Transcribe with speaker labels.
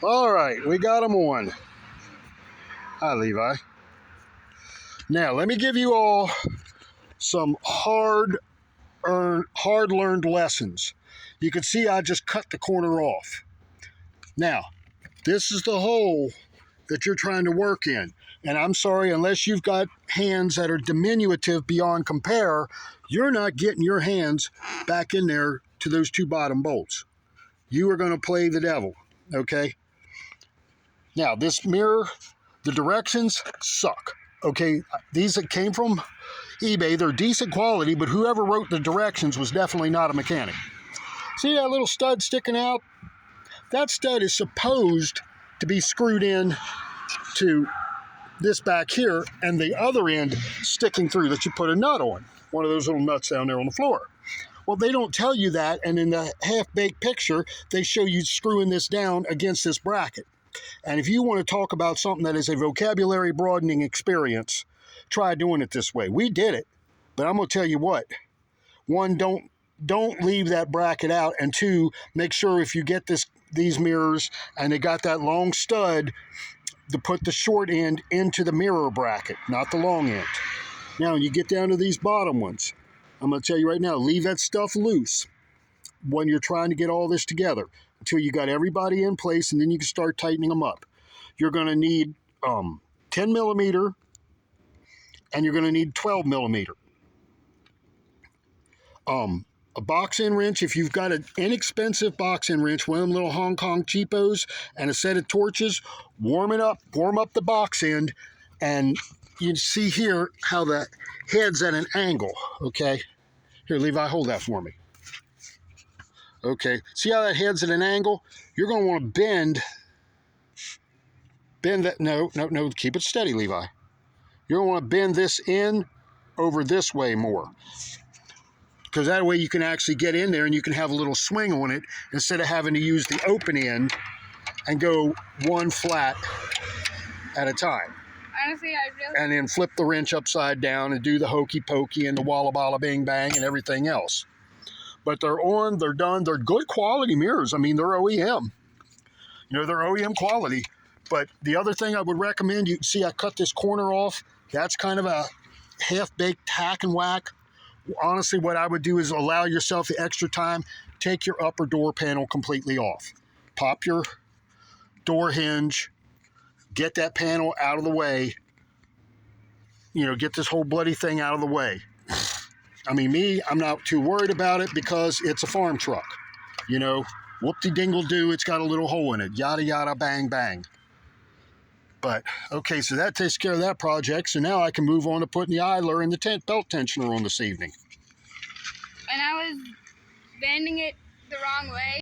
Speaker 1: All right, we got them on. Hi, Levi. Now, let me give you all some hard-learned lessons. You can see I just cut the corner off. Now, this is the hole that you're trying to work in. And I'm sorry, unless you've got hands that are diminutive beyond compare, you're not getting your hands back in there to those two bottom bolts. You are going to play the devil, okay? Now, this mirror, the directions suck, okay? These that came from eBay, they're decent quality, but whoever wrote the directions was definitely not a mechanic. See that little stud sticking out? That stud is supposed to be screwed in to this back here, and the other end sticking through that you put a nut on. One of those little nuts down there on the floor. Well, they don't tell you that, and in the half-baked picture, they show you screwing this down against this bracket. And if you want to talk about something that is a vocabulary broadening experience, try doing it this way. We did it, but I'm going to tell you what. One, don't leave that bracket out, and two, make sure if you get these mirrors and they got that long stud to put the short end into the mirror bracket, not the long end. Now, when you get down to these bottom ones, I'm going to tell you right now, leave that stuff loose when you're trying to get all this together until you got everybody in place, and then you can start tightening them up. You're going to need 10 millimeter, and you're going to need 12 millimeter. A box end wrench, if you've got an inexpensive box end wrench, one of them little Hong Kong cheapos, and a set of torches, warm up the box end, and you see here how the head's at an angle, okay? Here, Levi, hold that for me. Okay, see how that head's at an angle? You're going to want to bend that, no, keep it steady, Levi. You're going to want to bend this in over this way more, because that way you can actually get in there and you can have a little swing on it instead of having to use the open end and go one flat at a time.
Speaker 2: Honestly,
Speaker 1: and then flip the wrench upside down and do the hokey pokey and the walla balla bing bang and everything else. But they're on, they're done, they're good quality mirrors. I mean, they're OEM. You know, they're OEM quality. But the other thing I would recommend, you see I cut this corner off. That's kind of a half-baked hack and whack. Honestly, what I would do is allow yourself the extra time. Take your upper door panel completely off. Pop your door hinge. Get that panel out of the way. You know, get this whole bloody thing out of the way. I mean, me, I'm not too worried about it because it's a farm truck. You know, whoop-de-dingle-do, it's got a little hole in it. Yada, yada, bang, bang. But, okay, so that takes care of that project. So now I can move on to putting the idler and the belt tensioner on this evening.
Speaker 2: And I was bending it the wrong way.